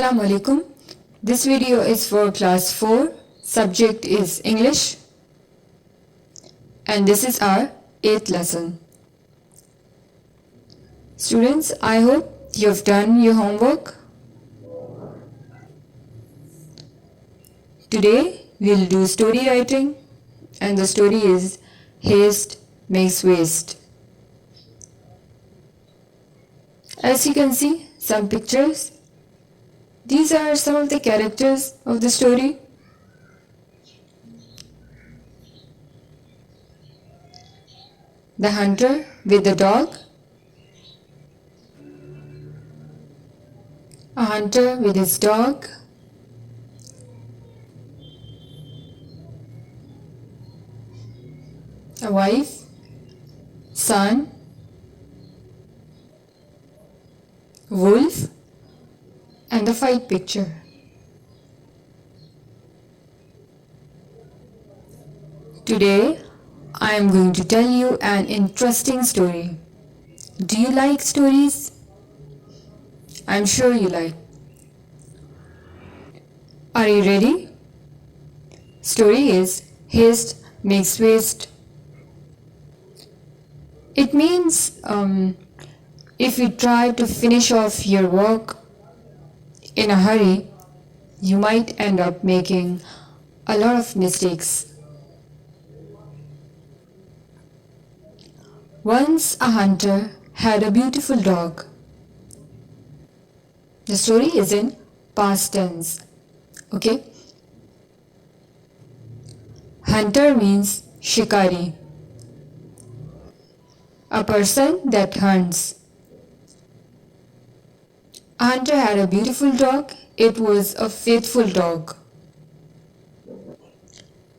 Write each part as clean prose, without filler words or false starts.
Assalamu alaikum. This video is for class 4. Subject is English. And this is our 8th lesson. Students, I hope you've done your homework. Today we'll do story writing, and the story is Haste Makes Waste. As you can see, some pictures. These are some of the characters of the story. The hunter with the dog. A hunter with his dog. A wife, son, wolf, and a fight picture. Today, I am going to tell you an interesting story. Do you like stories? I'm sure you like. Are you ready? Story is Haste Makes Waste. It means if you try to finish off your work in a hurry, you might end up making a lot of mistakes. Once a hunter had a beautiful dog. The story is in past tense. Okay? Hunter means shikari, a person that hunts. A hunter had a beautiful dog. It was a faithful dog.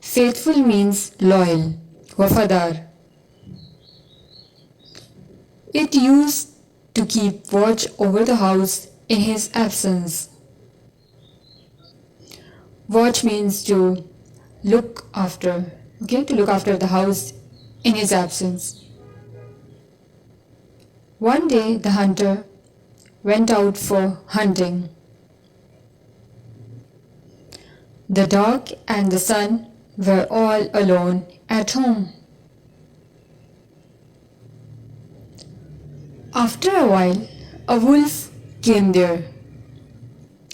Faithful means loyal, wafadar. It used to keep watch over the house in his absence. Watch means to look after, to look after the house in his absence. One day the hunter went out for hunting. The dog and the son were all alone at home. After a while, a wolf came there.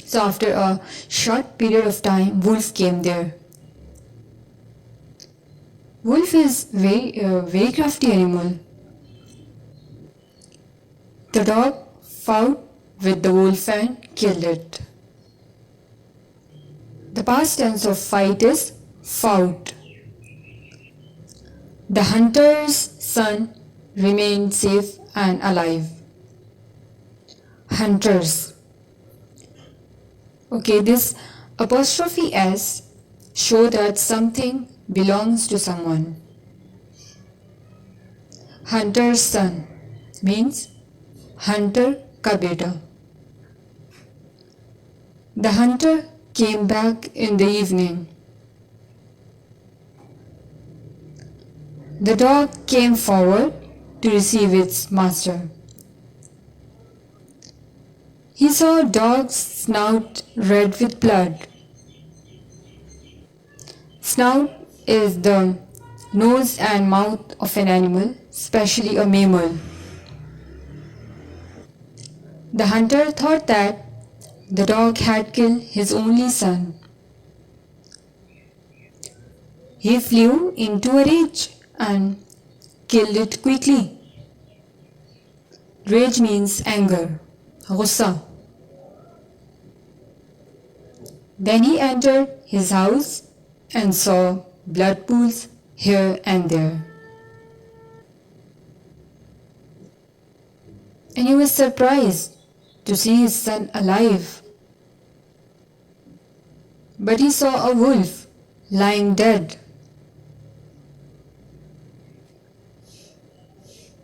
So after a short period of time, wolf came there. Wolf is very crafty animal. The dog fought with the wolf and killed it. The past tense of fight is fought. The hunter's son remained safe and alive. Hunters. Okay, this apostrophe S show that something belongs to someone. Hunter's son means hunter ka beta. The hunter came back in the evening. The dog came forward to receive its master. He saw dog's snout red with blood. Snout is the nose and mouth of an animal, especially a mammal. The hunter thought that the dog had killed his only son. He flew into a rage and killed it quickly. Rage means anger, gussa. Then he entered his house and saw blood pools here and there. And he was surprised to see his son alive. But he saw a wolf lying dead.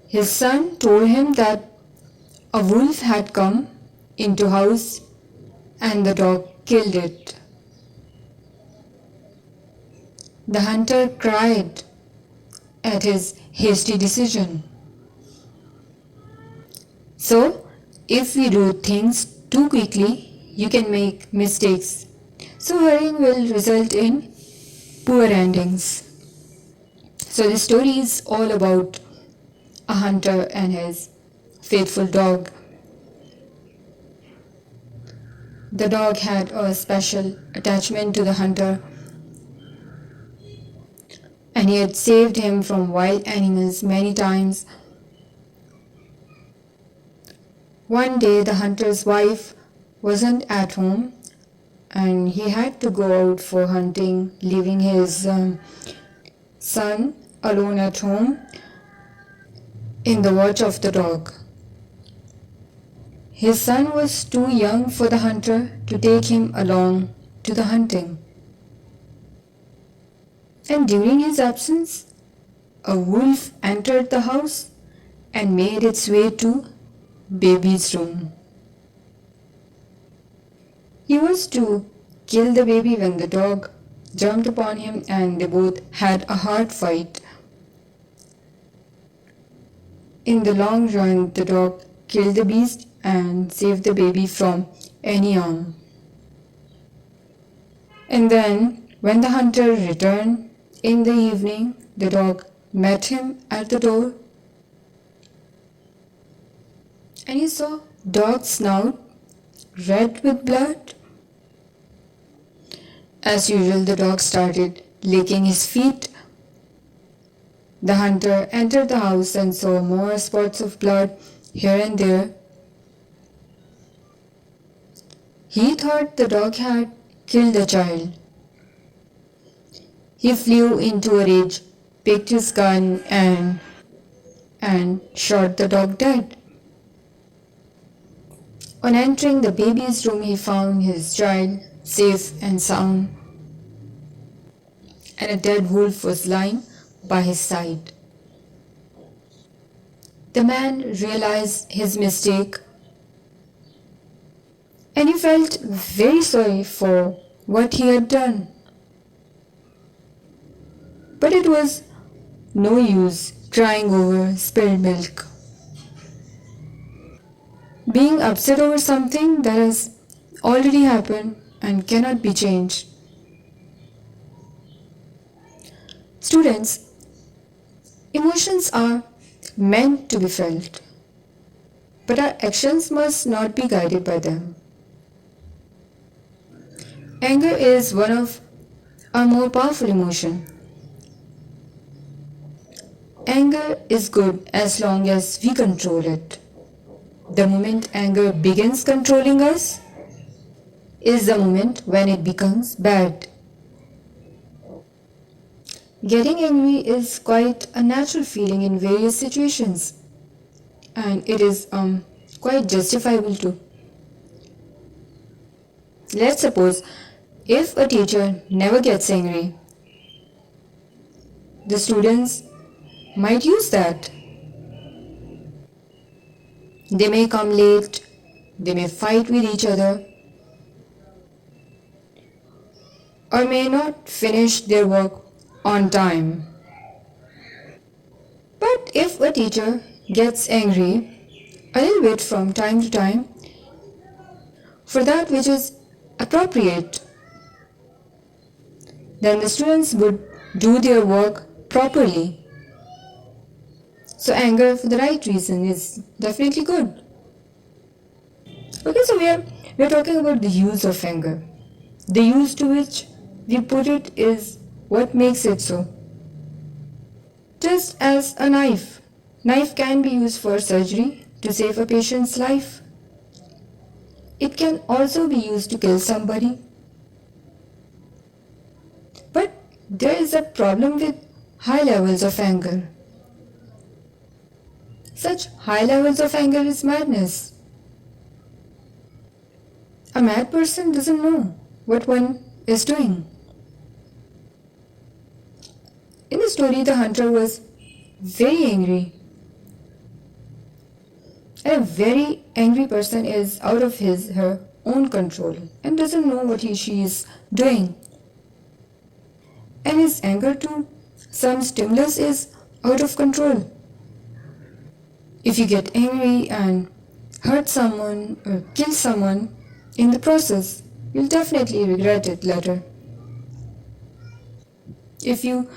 His son told him that a wolf had come into house and the dog killed it. The hunter cried at his hasty decision. So, if we do things too quickly, you can make mistakes. So hurrying will result in poor endings. So the story is all about a hunter and his faithful dog. The dog had a special attachment to the hunter, and he had saved him from wild animals many times. One day the hunter's wife wasn't at home and he had to go out for hunting, leaving his son alone at home in the watch of the dog. His son was too young for the hunter to take him along to the hunting. And during his absence, a wolf entered the house and made its way to baby's room. He was to kill the baby when the dog jumped upon him and they both had a hard fight. In the long run, the dog killed the beast and saved the baby from any harm. And then, when the hunter returned in the evening, the dog met him at the door and he saw dog's snout red with blood. As usual, the dog started licking his feet. The hunter entered the house and saw more spots of blood here and there. He thought the dog had killed the child. He flew into a rage, picked his gun and shot the dog dead. On entering the baby's room, he found his child safe and sound, and a dead wolf was lying by his side. The man realized his mistake and he felt very sorry for what he had done. But it was no use crying over spilled milk. Being upset over something that has already happened and cannot be changed. Students, emotions are meant to be felt, but our actions must not be guided by them. Anger is one of our more powerful emotions. Anger is good as long as we control it. The moment anger begins controlling us is the moment when it becomes bad. Getting angry is quite a natural feeling in various situations, and it is quite justifiable too. Let's suppose if a teacher never gets angry, the students might use that. They may come late, they may fight with each other, or may not finish their work on time. But if a teacher gets angry a little bit from time to time for that which is appropriate, then the students would do their work properly. So anger for the right reason is definitely good. Okay, so we are talking about the use of anger. The use to which we put it is what makes it so. Just as a knife can be used for surgery to save a patient's life. It can also be used to kill somebody. But there is a problem with high levels of anger. Such high levels of anger is madness. A mad person doesn't know what one is doing. In the story, the hunter was very angry. And a very angry person is out of her own control and doesn't know what she is doing. And his anger to some stimulus is out of control. If you get angry and hurt someone or kill someone, In the process, you'll definitely regret it later. If you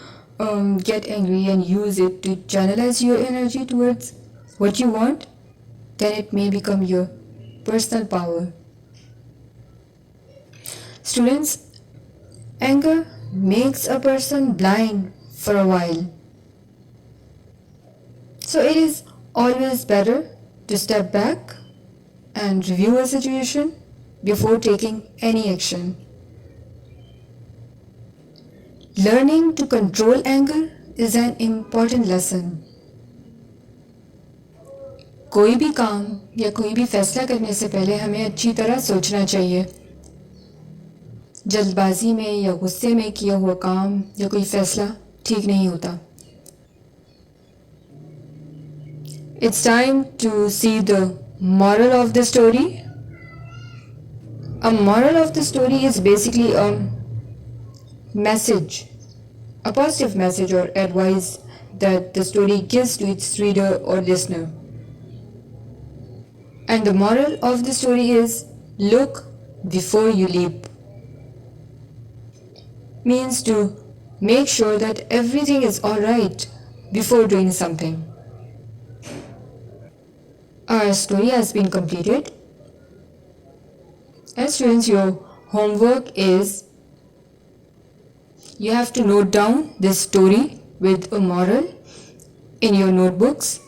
get angry and use it to channelize your energy towards what you want, then it may become your personal power. Students, anger makes a person blind for a while. So it is always better to step back and review a situation before taking any action. Learning to control anger is an important lesson. कोई भी काम या कोई भी फैसला करने से पहले हमें अच्छी तरह सोचना चाहिए. जल्दबाजी में या गुस्से में किया हुआ काम या कोई फैसला ठीक नहीं होता. It's time to see the moral of the story. A moral of the story is basically a message, a positive message or advice that the story gives to its reader or listener. And the moral of the story is look before you leap. Means to make sure that everything is alright before doing something. Our story has been completed. As students, your homework is you have to note down this story with a moral in your notebooks.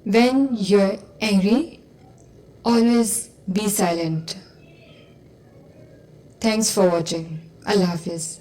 When you're angry, always be silent. Thanks for watching. Allah Hafiz.